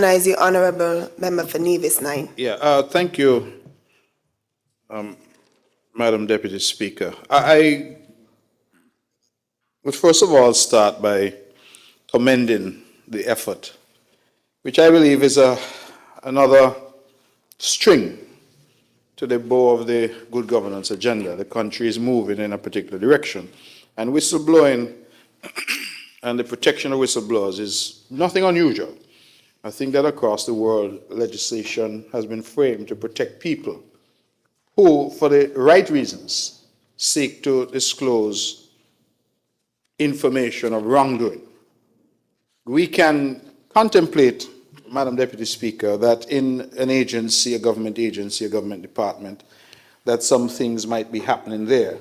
Recognize the honourable member for Nevis 9. Yeah, thank you, Madam Deputy Speaker. I would first of all start by commending the effort, which I believe is another string to the bow of the good governance agenda. The country is moving in a particular direction. And whistleblowing and the protection of whistleblowers is nothing unusual. I think that across the world, legislation has been framed to protect people who, for the right reasons, seek to disclose information of wrongdoing. We can contemplate, Madam Deputy Speaker, that in an agency, a government department, that some things might be happening there.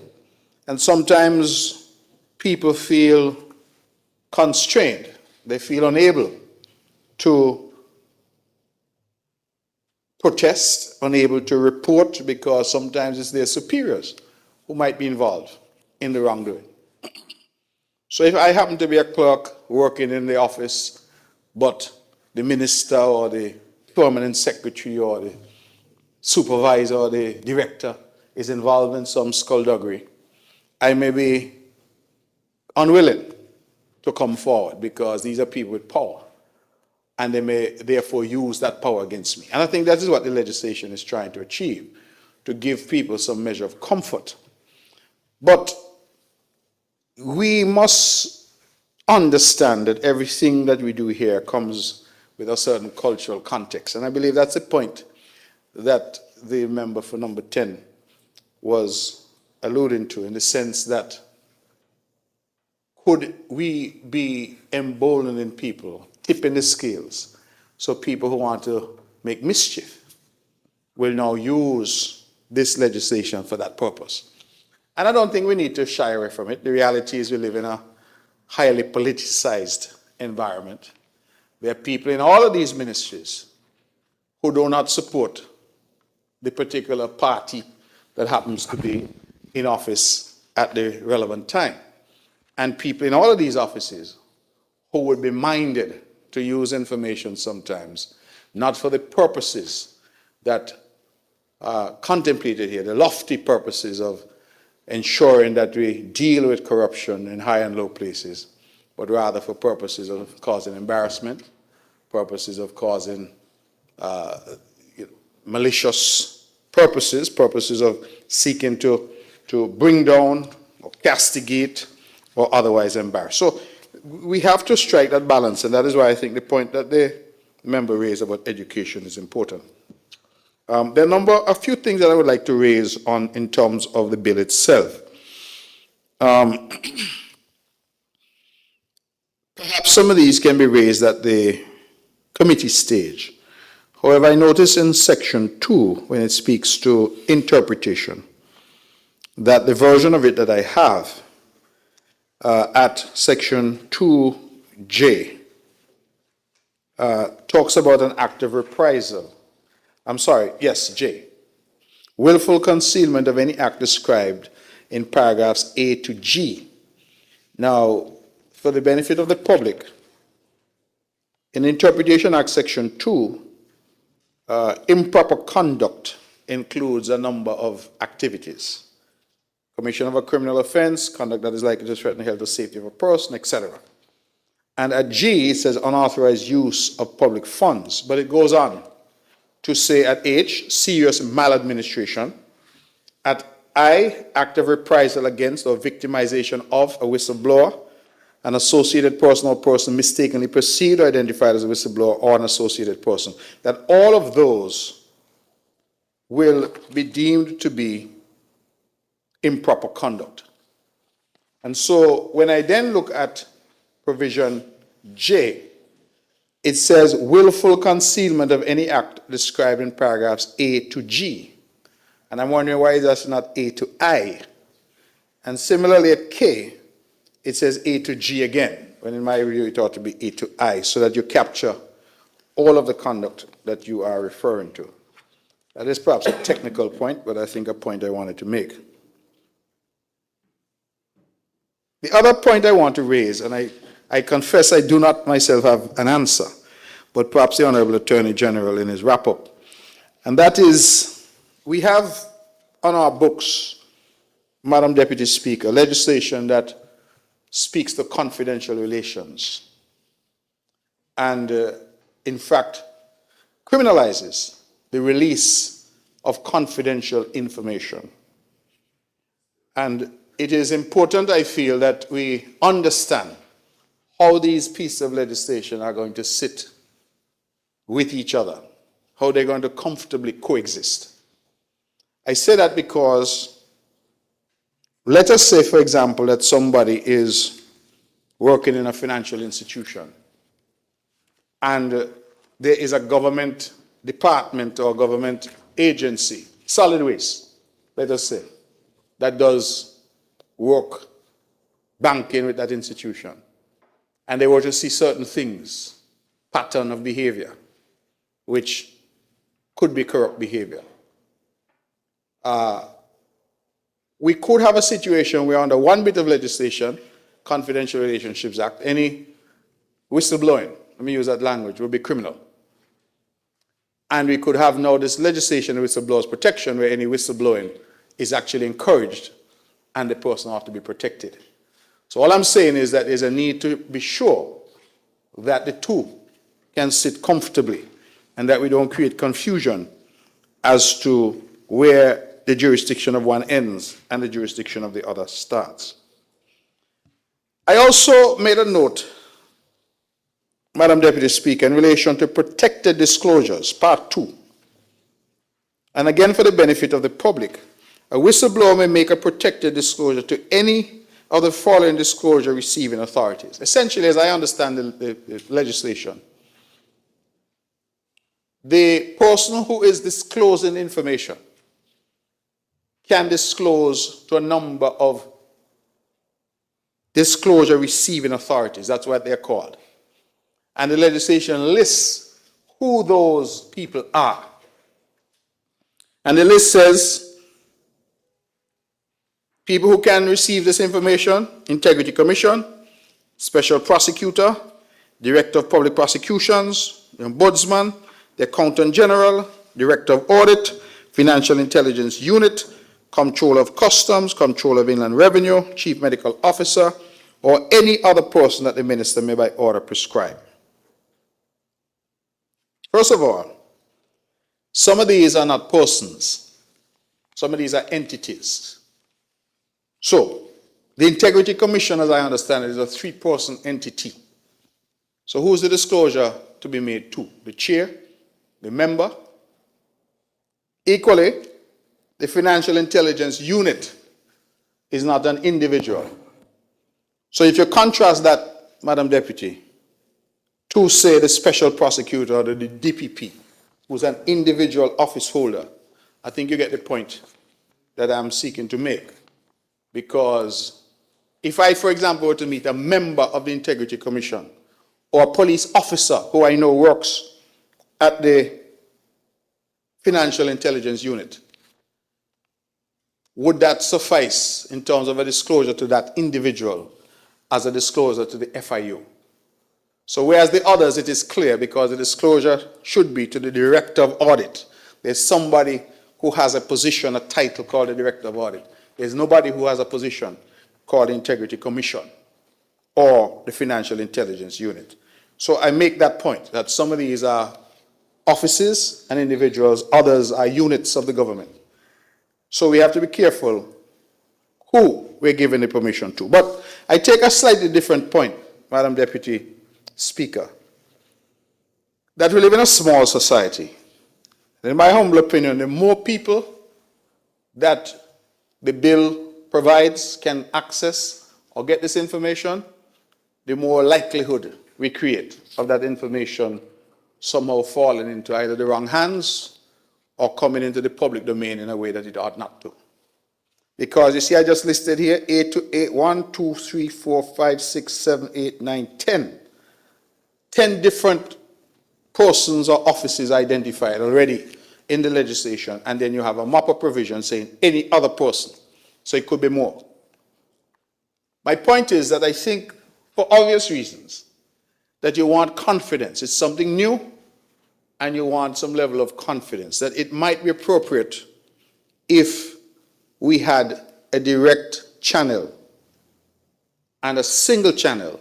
And sometimes people feel constrained. They feel unable to protest, unable to report, because sometimes it's their superiors who might be involved in the wrongdoing. So if I happen to be a clerk working in the office, but the minister or the permanent secretary or the supervisor or the director is involved in some skullduggery, I may be unwilling to come forward because these are people with power, and they may therefore use that power against me. And I think that is what the legislation is trying to achieve, to give people some measure of comfort. But we must understand that everything that we do here comes with a certain cultural context. And I believe that's the point that the member for number 10 was alluding to, in the sense that could we be emboldening people, tipping the scales, so people who want to make mischief will now use this legislation for that purpose. And I don't think we need to shy away from it. The reality is we live in a highly politicized environment where people in all of these ministries who do not support the particular party that happens to be in office at the relevant time, and people in all of these offices who would be minded to use information sometimes, not for the purposes that are contemplated here, the lofty purposes of ensuring that we deal with corruption in high and low places, but rather for purposes of causing embarrassment, purposes of causing malicious purposes of seeking to bring down or castigate or otherwise embarrass. So we have to strike that balance, and that is why I think the point that the member raised about education is important. There are a few things that I would like to raise on in terms of the bill itself. Perhaps some of these can be raised at the committee stage. However, I notice in section 2, when it speaks to interpretation, that the version of it that I have at section 2J talks about an act of reprisal. J. Willful concealment of any act described in paragraphs A to G. Now, for the benefit of the public, in Interpretation Act section 2, improper conduct includes a number of activities. Commission of a criminal offense, conduct that is likely to threaten the health or safety of a person, etc. And at G, it says unauthorized use of public funds, but it goes on to say at H, serious maladministration. At I, act of reprisal against or victimization of a whistleblower, an associated person or person mistakenly perceived or identified as a whistleblower or an associated person. That all of those will be deemed to be improper conduct. And so when I then look at provision J, it says willful concealment of any act described in paragraphs A to G. And I'm wondering why that's not A to I. And similarly at K, it says A to G again, when in my view it ought to be A to I, so that you capture all of the conduct that you are referring to. That is perhaps a technical point, but I think a point I wanted to make. The other point I want to raise, and I confess I do not myself have an answer, but perhaps the Honorable Attorney General in his wrap-up. And that is, we have on our books, Madam Deputy Speaker, legislation that speaks to confidential relations and, in fact, criminalizes the release of confidential information. And it is important, I feel, that we understand how these pieces of legislation are going to sit with each other, how they're going to comfortably coexist. I say that because, let us say, for example, that somebody is working in a financial institution and there is a government department or government agency, solid waste, let us say, that does work banking with that institution. And they were to see certain things, pattern of behavior, which could be corrupt behavior. We could have a situation where under one bit of legislation, Confidential Relationships Act, any whistleblowing, let me use that language, would be criminal. And we could have now this legislation, whistleblowers protection, where any whistleblowing is actually encouraged and the person ought to be protected. So all I'm saying is that there's a need to be sure that the two can sit comfortably and that we don't create confusion as to where the jurisdiction of one ends and the jurisdiction of the other starts. I also made a note, Madam Deputy Speaker, in relation to protected disclosures, Part 2. And again, for the benefit of the public, a whistleblower may make a protected disclosure to any of the following disclosure receiving authorities. Essentially, as I understand the legislation, the person who is disclosing information can disclose to a number of disclosure receiving authorities. That's what they're called. And the legislation lists who those people are. And the list says people who can receive this information: Integrity Commission, Special Prosecutor, Director of Public Prosecutions, the Ombudsman, the Accountant General, Director of Audit, Financial Intelligence Unit, Comptroller of Customs, Comptroller of Inland Revenue, Chief Medical Officer, or any other person that the Minister may by order prescribe. First of all, some of these are not persons. Some of these are entities. So, the Integrity Commission, as I understand it, is a three-person entity. So who's the disclosure to be made to? The chair, the member. Equally, the Financial Intelligence Unit is not an individual. So if you contrast that, Madam Deputy, to, say, the Special Prosecutor or the DPP, who's an individual office holder, I think you get the point that I'm seeking to make. Because if I, for example, were to meet a member of the Integrity Commission or a police officer who I know works at the Financial Intelligence Unit, would that suffice in terms of a disclosure to that individual as a disclosure to the FIU? So whereas the others, it is clear because the disclosure should be to the Director of Audit. There's somebody who has a position, a title called the Director of Audit. There's nobody who has a position called the Integrity Commission or the Financial Intelligence Unit. So I make that point, that some of these are offices and individuals, others are units of the government. So we have to be careful who we're giving the permission to. But I take a slightly different point, Madam Deputy Speaker, that we live in a small society. In my humble opinion, the more people that the bill provides can access or get this information, the more likelihood we create of that information somehow falling into either the wrong hands or coming into the public domain in a way that it ought not to. Because you see, I just listed here 1, 2, 3, 4, 5, 6, 7, 8, 9, 10. 10 different persons or offices identified already in the legislation, and then you have a mop-up provision saying any other person. So it could be more. My point is that I think, for obvious reasons, that you want confidence. It's something new, and you want some level of confidence that it might be appropriate if we had a direct channel and a single channel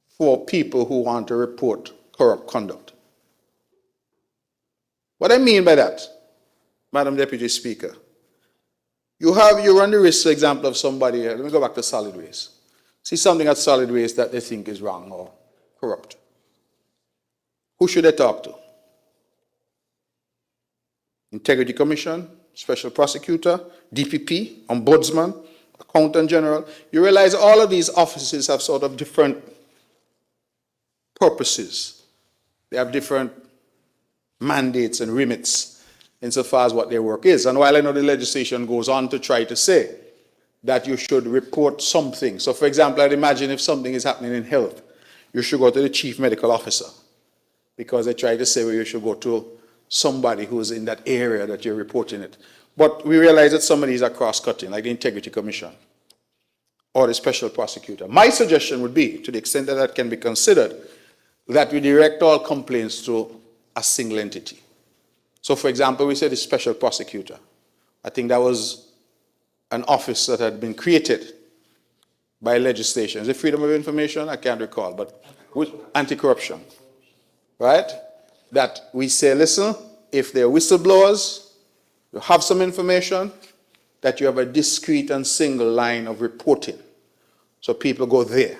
for people who want to report corrupt conduct. What I mean by that, Madam Deputy Speaker, you run the risk, for example, of somebody, let me go back to solid waste. See something at solid waste that they think is wrong or corrupt. Who should they talk to? Integrity Commission, Special Prosecutor, DPP, Ombudsman, Accountant General. You realize all of these offices have sort of different purposes. They have different mandates and remits insofar as what their work is. And while I know the legislation goes on to try to say that you should report something. So for example, I'd imagine if something is happening in health, you should go to the Chief Medical Officer, because they try to say, well, you should go to somebody who's in that area that you're reporting it. But we realize that some of these are cross-cutting, like the Integrity Commission or the Special Prosecutor. My suggestion would be, to the extent that that can be considered, that we direct all complaints to a single entity. So for example, we say the Special Prosecutor. I think that was an office that had been created by legislation. Is it Freedom of Information? I can't recall, but anti-corruption, right? That we say, listen, if they're whistleblowers, you have some information, that you have a discrete and single line of reporting. So people go there.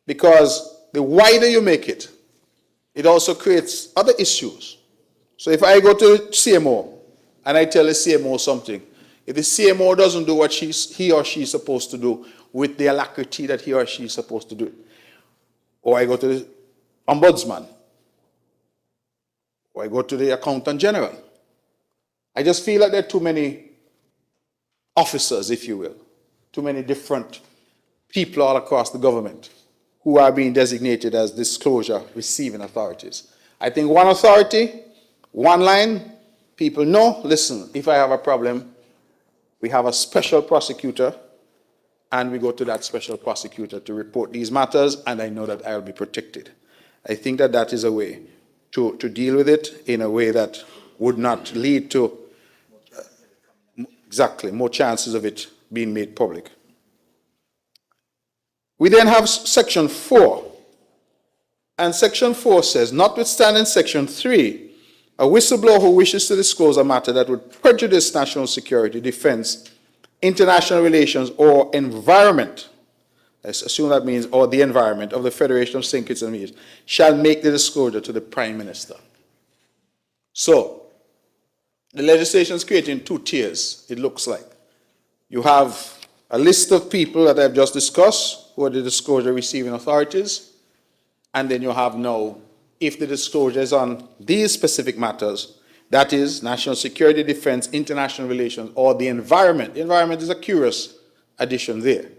Because the wider you make it, it also creates other issues. So if I go to CMO and I tell the CMO something, if the CMO doesn't do what he or she is supposed to do with the alacrity that he or she is supposed to do, or I go to the Ombudsman, or I go to the Accountant General, I just feel like there are too many officers, if you will, too many different people all across the government who are being designated as disclosure receiving authorities. I think one authority, one line, people know, listen, if I have a problem, we have a special prosecutor, and we go to that special prosecutor to report these matters, and I know that I'll be protected. I think that that is a way to deal with it in a way that would not lead to exactly more chances of it being made public. We then have Section 4. And Section 4 says, notwithstanding Section 3, a whistleblower who wishes to disclose a matter that would prejudice national security, defense, international relations, or environment, I assume that means, or the environment of the Federation of St. Kitts and Nevis, shall make the disclosure to the Prime Minister. So, the legislation is creating two tiers, it looks like. You have a list of people that I've just discussed, who are the disclosure receiving authorities, and then you have now, if the disclosure is on these specific matters, that is national security, defense, international relations, or the environment. The environment is a curious addition there.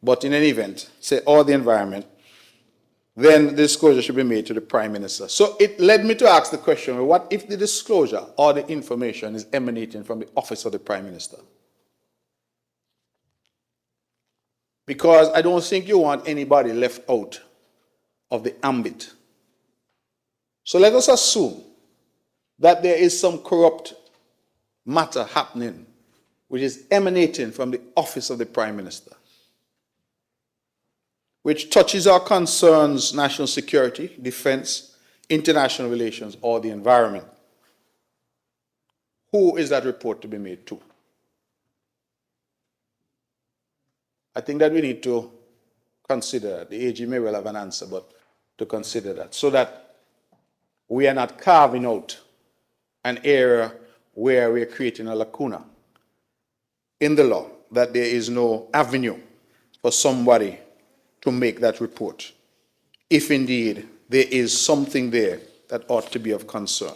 But in any event, say or the environment, then the disclosure should be made to the Prime Minister. So it led me to ask the question, well, what if the disclosure or the information is emanating from the office of the Prime Minister? Because I don't think you want anybody left out of the ambit. So let us assume that there is some corrupt matter happening which is emanating from the office of the Prime Minister, which touches or concerns national security, defense, international relations, or the environment. Who is that report to be made to? I think that we need to consider, the AG may well have an answer, but to consider that, so that we are not carving out an area where we are creating a lacuna in the law, that there is no avenue for somebody to make that report, if indeed there is something there that ought to be of concern.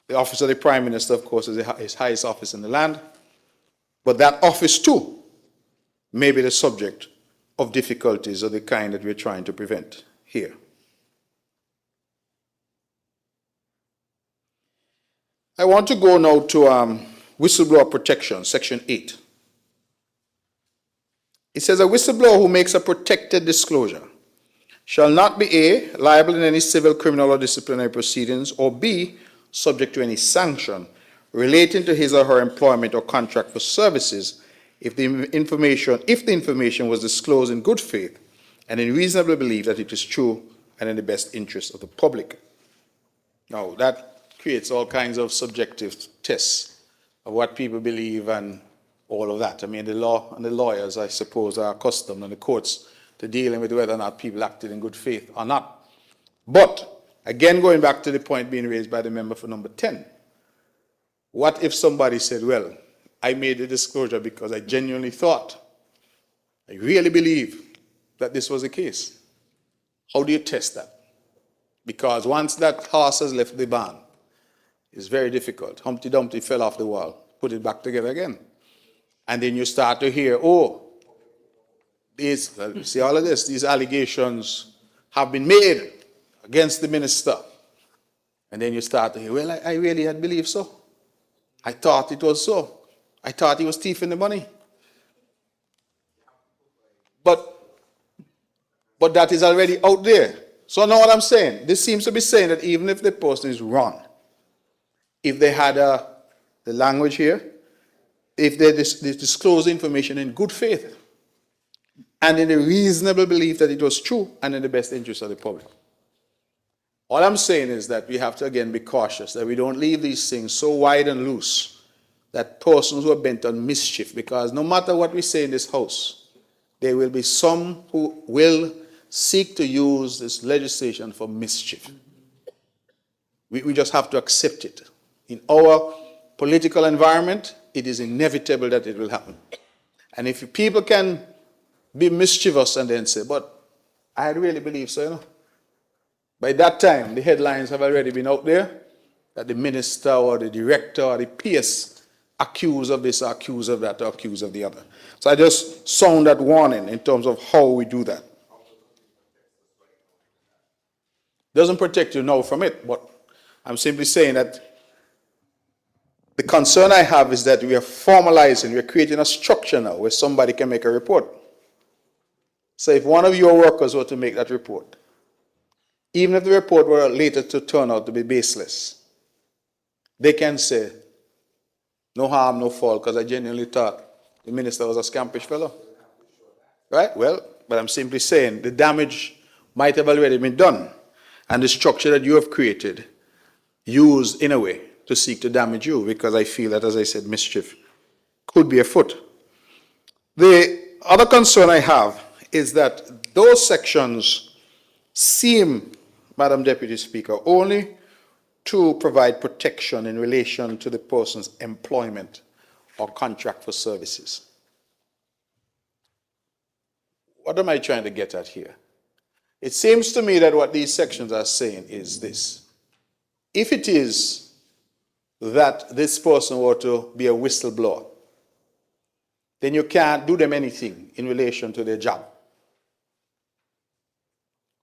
The office of the Prime Minister, of course, is his highest office in the land, but that office too may be the subject of difficulties of the kind that we're trying to prevent here. I want to go now to whistleblower protection, Section 8. It says a whistleblower who makes a protected disclosure shall not be A, liable in any civil, criminal, or disciplinary proceedings, or B, subject to any sanction relating to his or her employment or contract for services if the information was disclosed in good faith and in reasonable belief that it is true and in the best interest of the public. Now, that creates all kinds of subjective tests of what people believe and all of that. I mean, the law and the lawyers, I suppose, are accustomed, and the courts, to dealing with whether or not people acted in good faith or not. But, again, going back to the point being raised by the member for number 10, what if somebody said, well, I made the disclosure because I genuinely thought, I really believe that this was the case? How do you test that? Because once that horse has left the barn, it's very difficult. Humpty Dumpty fell off the wall, put it back together again. And then you start to hear, oh, see all of this, these allegations have been made against the minister. And then you start to hear, well, I really had believed so. I thought it was so. I thought he was thieving the money. But that is already out there. So now what I'm saying, this seems to be saying that even if the person is wrong, if they had the language here, if they disclose information in good faith and in a reasonable belief that it was true and in the best interest of the public. All I'm saying is that we have to again be cautious that we don't leave these things so wide and loose that persons who are bent on mischief, because no matter what we say in this house, there will be some who will seek to use this legislation for mischief. We just have to accept it. In our political environment, it is inevitable that it will happen. And if people can be mischievous and then say, but I really believe so, you know. By that time, the headlines have already been out there that the minister or the director or the PS accused of this or accused of that or accused of the other. So I just sound that warning in terms of how we do that. Doesn't protect you now from it, but I'm simply saying that the concern I have is that we are formalizing, we're creating a structure now where somebody can make a report. So if one of your workers were to make that report, even if the report were later to turn out to be baseless, they can say, no harm, no fault, because I genuinely thought the minister was a scampish fellow. Right? Well, but I'm simply saying the damage might have already been done, and the structure that you have created used in a way to seek to damage you, because I feel that, as I said, mischief could be afoot. The other concern I have is that those sections seem, Madam Deputy Speaker, only to provide protection in relation to the person's employment or contract for services. What am I trying to get at here? It seems to me that what these sections are saying is this. If it is that this person were to be a whistleblower, then you can't do them anything in relation to their job.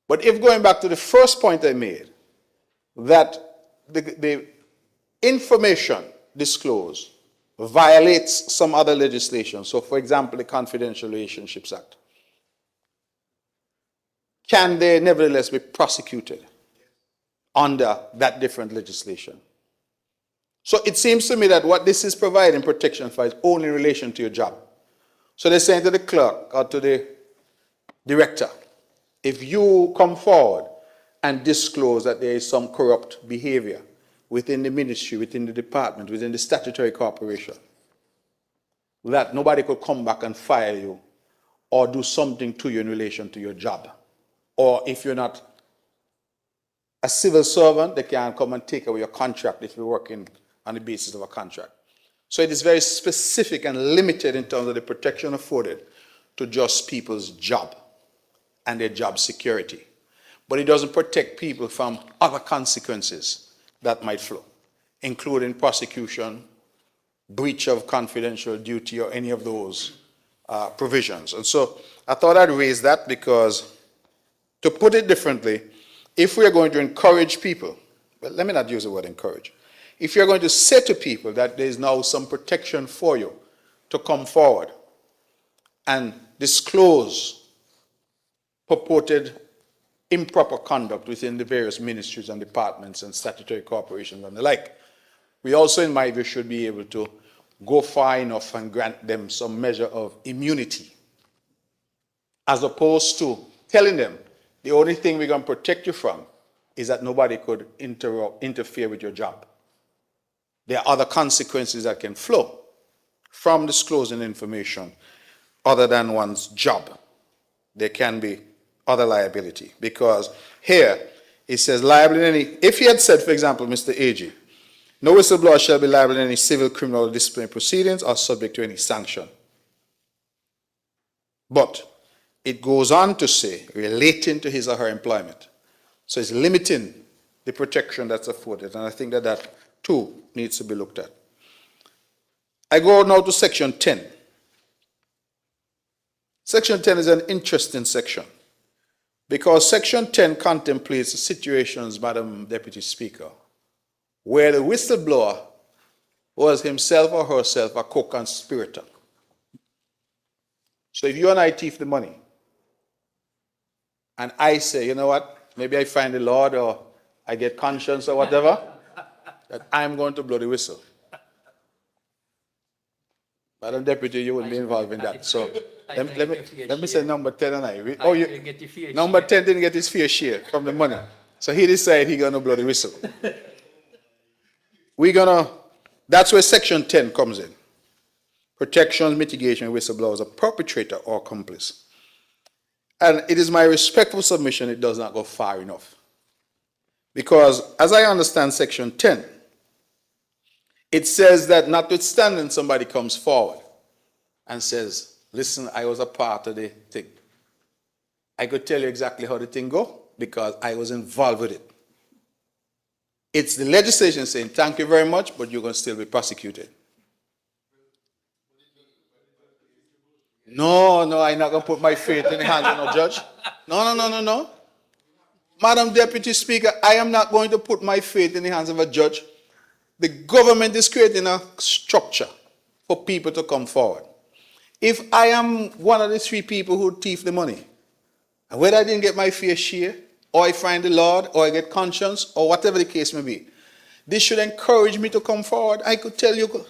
But if, going back to the first point I made, that the information disclosed violates some other legislation, so for example the Confidential Relationships Act, can they nevertheless be prosecuted under that different legislation? So it seems to me that what this is providing protection for is only in relation to your job. So they're saying to the clerk or to the director, if you come forward and disclose that there is some corrupt behavior within the ministry, within the department, within the statutory corporation, that nobody could come back and fire you or do something to you in relation to your job. Or if you're not a civil servant, they can come and take away your contract if you're working on the basis of a contract. So it is very specific and limited in terms of the protection afforded to just people's job and their job security. But it doesn't protect people from other consequences that might flow, including prosecution, breach of confidential duty, or any of those provisions. And so I thought I'd raise that because, to put it differently, if we are going to encourage people, well, let me not use the word encourage. If you're going to say to people that there is now some protection for you to come forward and disclose purported improper conduct within the various ministries and departments and statutory corporations and the like. We also, in my view, should be able to go far enough and grant them some measure of immunity, as opposed to telling them the only thing we're going to protect you from is that nobody could interfere with your job. There are other consequences that can flow from disclosing information other than one's job. There can be other liability, because here it says liable in any, if he had said, for example, Mr. AG, no whistleblower shall be liable in any civil, criminal, or disciplinary proceedings or subject to any sanction. But it goes on to say relating to his or her employment. So it's limiting the protection that's afforded, and I think that that too needs to be looked at. I go now to section 10. Section 10 is an interesting section, because section 10 contemplates situations, Madam Deputy Speaker, where the whistleblower was himself or herself a co-conspirator. So if you and I thief the money, and I say, you know what, maybe I find the Lord or I get conscience or whatever, that I'm going to blow the whistle. Madam Deputy, you will be involved in that. So let me say number 10 and I. Number 10 didn't get his fair share from the money. So he decided he's going to blow the whistle. That's where section 10 comes in. Protection, mitigation, whistleblowers, a perpetrator or accomplice. And it is my respectful submission it does not go far enough. Because as I understand section 10, it says that notwithstanding somebody comes forward and says, listen, I was a part of the thing. I could tell you exactly how the thing go because I was involved with it. It's the legislation saying, thank you very much, but you're going to still be prosecuted. No, I'm not going to put my faith in the hands of no judge. No. Madam Deputy Speaker, I am not going to put my faith in the hands of a judge. The government is creating a structure for people to come forward. If I am one of the 3 people who thief the money, and whether I didn't get my fair share, or I find the Lord, or I get conscience, or whatever the case may be, this should encourage me to come forward. I could tell you.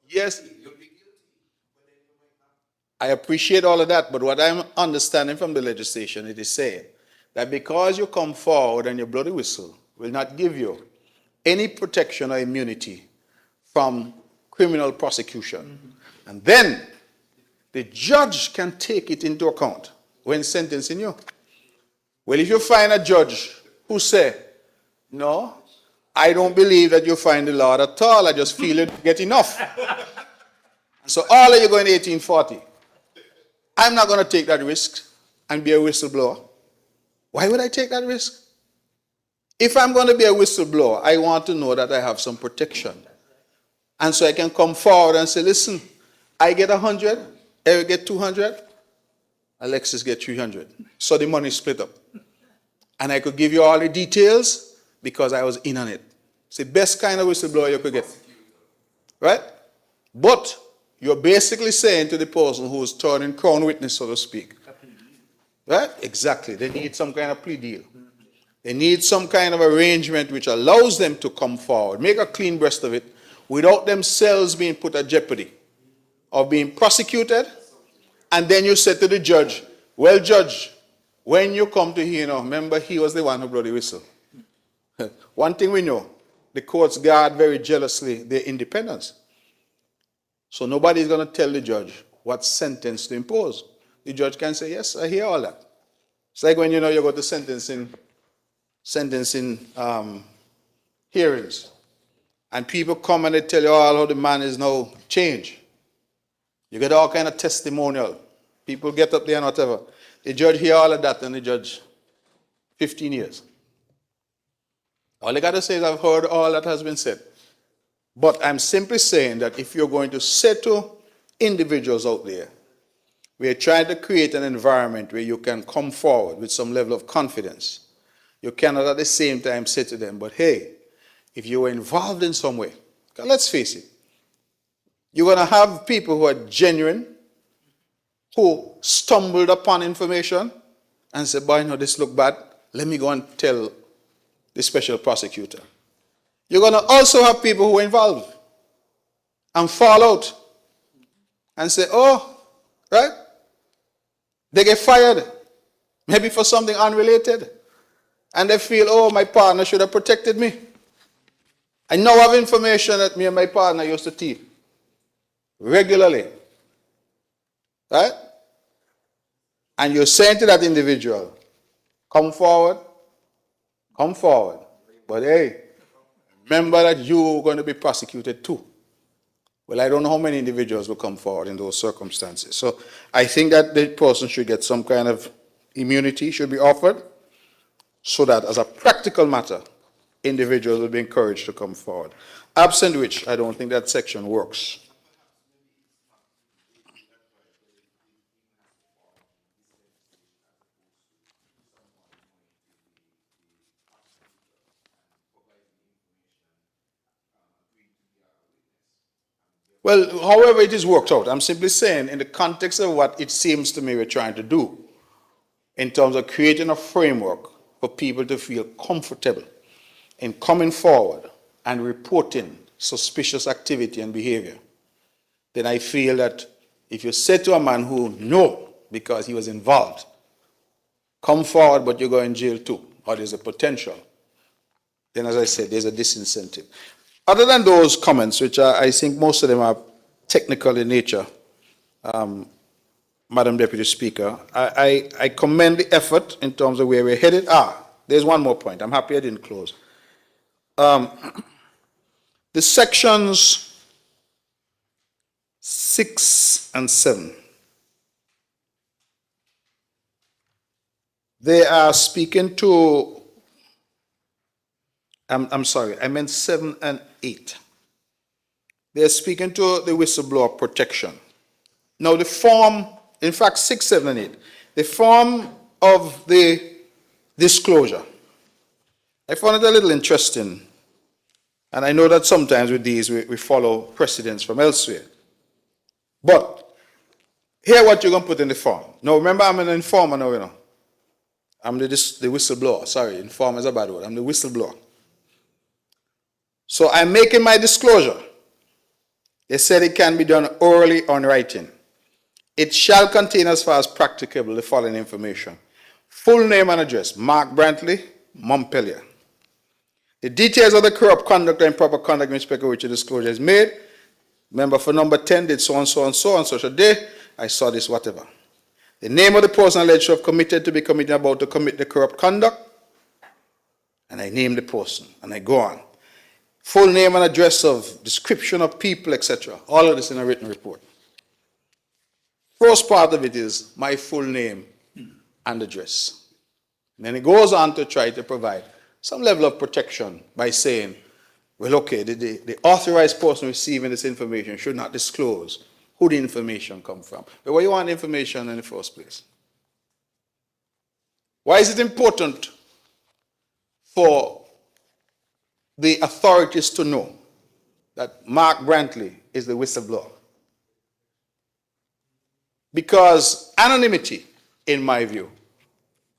Yes, I appreciate all of that, but what I'm understanding from the legislation, it is saying that because you come forward and you blow the whistle, will not give you any protection or immunity from criminal prosecution. And then the judge can take it into account when sentencing you. Well, if you find a judge who say, no, I don't believe that you find the Lord at all, I just feel it get enough. So all of you going to 1840. I'm not going to take that risk and be a whistleblower. Why would I take that risk? If I'm going to be a whistleblower, I want to know that I have some protection. And so I can come forward and say, listen, I get 100, Eric get 200, Alexis get 300. So the money is split up. And I could give you all the details because I was in on it. It's the best kind of whistleblower you could get. Right? But you're basically saying to the person who's turning crown witness, so to speak. Right? Exactly. They need some kind of plea deal. They need some kind of arrangement which allows them to come forward, make a clean breast of it, without themselves being put at jeopardy or being prosecuted. And then you say to the judge, well, judge, when you come to hear, remember he was the one who blew the whistle. One thing we know, the courts guard very jealously their independence. So nobody is going to tell the judge what sentence to impose. The judge can say, yes, I hear all that. It's like when you go to sentencing hearings, and people come and they tell you all how the man is now changed. You get all kind of testimonial. People get up there and whatever. The judge hear all of that and the judge, 15 years. All they got to say is, I've heard all that has been said. But I'm simply saying that if you're going to say to individuals out there, we are trying to create an environment where you can come forward with some level of confidence. You cannot at the same time say to them, but hey, if you were involved in some way, 'Cause let's face it, you're going to have people who are genuine, who stumbled upon information and said, boy, no, this look bad. Let me go and tell the special prosecutor. You're going to also have people who are involved and fall out and say, oh, right? They get fired, maybe for something unrelated. And they feel, oh, my partner should have protected me. I now have information that me and my partner used to thief regularly. Right? And you're saying to that individual, come forward. But hey, remember that you're going to be prosecuted too. Well, I don't know how many individuals will come forward in those circumstances. So I think that the person should get some kind of immunity, should be offered, so that as a practical matter, individuals will be encouraged to come forward. Absent which, I don't think that section works. Well, however it is worked out, I'm simply saying in the context of what it seems to me we're trying to do, in terms of creating a framework for people to feel comfortable in coming forward and reporting suspicious activity and behavior, then I feel that if you say to a man who know because he was involved, come forward but you go in jail too, or there's a potential, then as I said, there's a disincentive. Other than those comments, which I think most of them are technical in nature, Madam Deputy Speaker, I commend the effort in terms of where we're headed. There's one more point. I'm happy I didn't close. The sections 6 and 7, they are speaking to, I'm sorry, I meant 7 and 8. They're speaking to the whistleblower protection. Now the form, in fact 6, 7, and 8, the form of the disclosure, I found it a little interesting, and I know that sometimes with these we follow precedents from elsewhere. But here what you're going to put in the form. Now remember, I'm an informer now, you know. I'm the whistleblower. Sorry, informer is a bad word. I'm the whistleblower. So I'm making my disclosure. They said it can be done orally or in writing. It shall contain, as far as practicable, the following information. Full name and address, Mark Brantley, Montpelier. The details of the corrupt conduct or improper conduct in respect of which a disclosure is made. Member for number 10 did so and so and so on such a day. I saw this, whatever. The name of the person alleged to have committed, to be committed, about to commit the corrupt conduct. And I name the person, and I go on. Full name and address of description of people, etc. All of this in a written report. First part of it is my full name and address. And then it goes on to try to provide some level of protection by saying, well, okay, the authorized person receiving this information should not disclose who the information comes from. But why you want information in the first place? Why is it important for the authorities to know that Mark Brantley is the whistleblower? Because anonymity, in my view,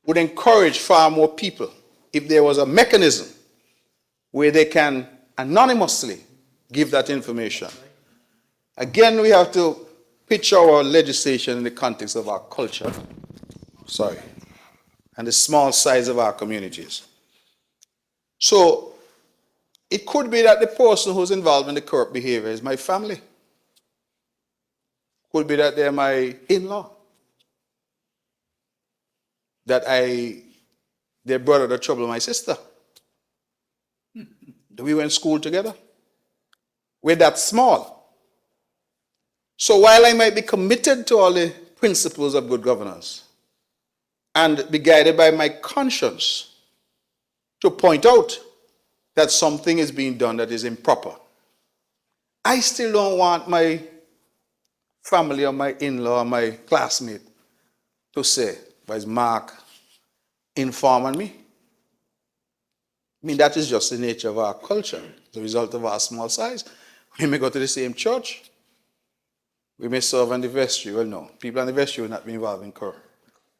would encourage far more people if there was a mechanism where they can anonymously give that information. Again, we have to pitch our legislation in the context of our culture, and the small size of our communities. So, it could be that the person who's involved in the corrupt behavior is my family. Could be that they're my in-law. That their brother that troubled my sister. We went to school together. We're that small. So while I might be committed to all the principles of good governance and be guided by my conscience to point out that something is being done that is improper, I still don't want my family or my in-law or my classmate to say, "Why is Mark informing me?" I mean, that is just the nature of our culture, the result of our small size. We may go to the same church. We may serve on the vestry. Well, no. People on the vestry will not be involved in corrupt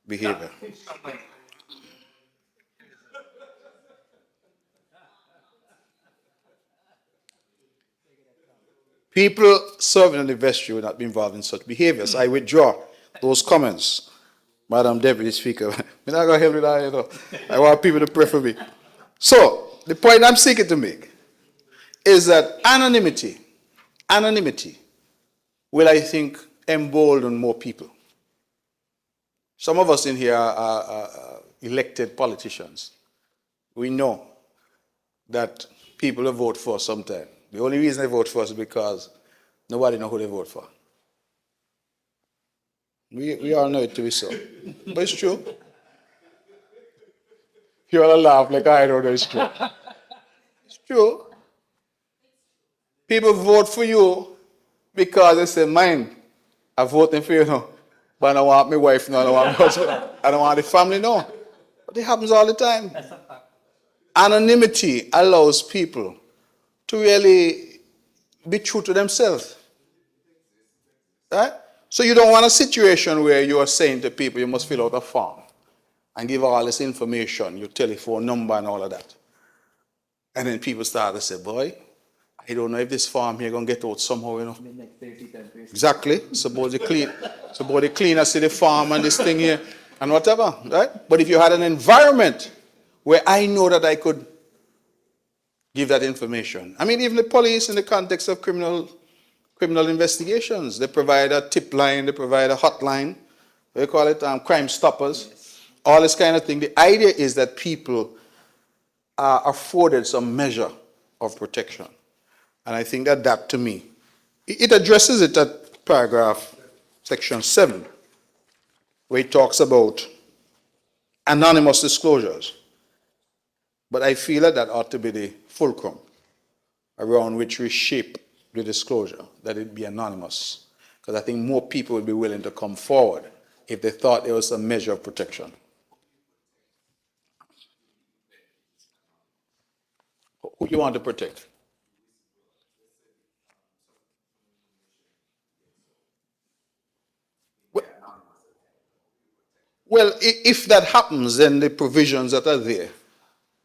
behavior. People serving in the vestry will not be involved in such behaviors. I withdraw those comments, Madam Deputy Speaker. I'm not going to help with that, you know. I want people to pray for me. So, the point I'm seeking to make is that anonymity will, I think, embolden more people. Some of us in here are elected politicians. We know that people will vote for us sometime. The only reason they vote for us is because nobody knows who they vote for. We all know it to be so. But it's true. You all laugh like I don't know it's true. It's true. People vote for you because they say, mine, I'm voting for you now. But I don't want my wife now, I don't want my husband, I don't want the family now. But it happens all the time. Anonymity allows people to really be true to themselves. Right? So you don't want a situation where you are saying to people you must fill out a form and give all this information, your telephone number and all of that. And then people start to say, boy, I don't know if this form here going to get out somehow, you know. Exactly. Suppose the cleaner see the form and this thing here and whatever, right? But if you had an environment where I know that I could give that information. I mean, even the police in the context of criminal investigations, they provide a tip line, they provide a hotline, they call it Crime Stoppers, all this kind of thing. The idea is that people are afforded some measure of protection. And I think that to me, it addresses it at paragraph section 7, where it talks about anonymous disclosures. But I feel that ought to be the fulcrum around which we shape the disclosure, that it be anonymous. Because I think more people would be willing to come forward if they thought there was a measure of protection. Who do you want to protect? Well, if that happens, then the provisions that are there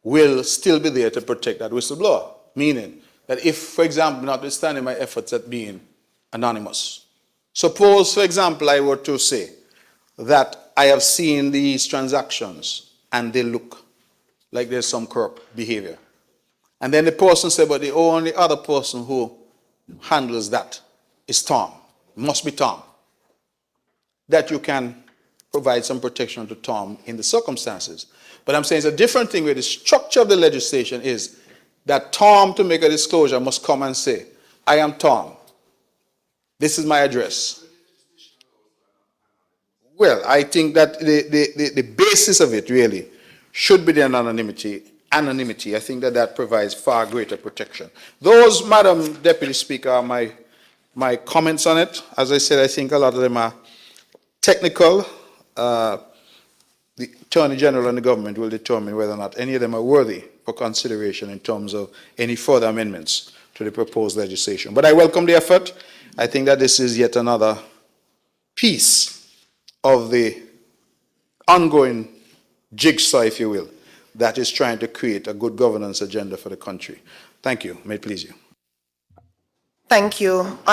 will still be there to protect that whistleblower. Meaning that if, for example, notwithstanding my efforts at being anonymous, suppose, for example, I were to say that I have seen these transactions and they look like there's some corrupt behavior. And then the person said, but the only other person who handles that is Tom. It must be Tom. That you can provide some protection to Tom in the circumstances. But I'm saying it's a different thing where the structure of the legislation is that Tom, to make a disclosure, must come and say, I am Tom. This is my address. Well, I think that the basis of it really should be the anonymity. I think that provides far greater protection. Those, Madam Deputy Speaker, are my comments on it. As I said, I think a lot of them are technical. The Attorney General and the government will determine whether or not any of them are worthy for consideration in terms of any further amendments to the proposed legislation. But I welcome the effort. I think that this is yet another piece of the ongoing jigsaw, if you will, that is trying to create a good governance agenda for the country. Thank you. May it please you. Thank you.